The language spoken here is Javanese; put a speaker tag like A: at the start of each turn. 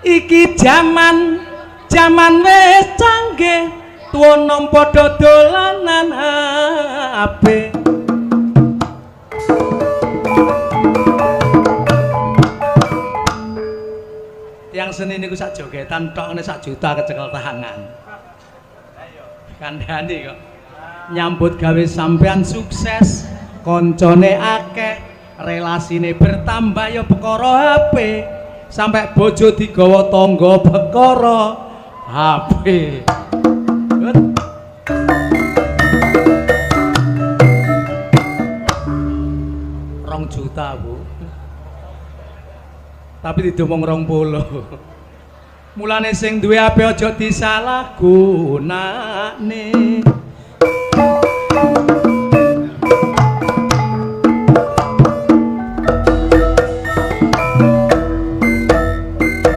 A: iki jaman wis canggih tuwa nom padha dolanan HP yang seni niku sak jogetan tok ngene sak juta kecekel tangan kandhani kok nyambut gawe sampean sukses koncone akeh relasine bertambah ya perkara HP sampai bojo digawa tangga perkara HP rong juta Bu tapi didomong 20 mulane sing duwe HP aja disalahgunakne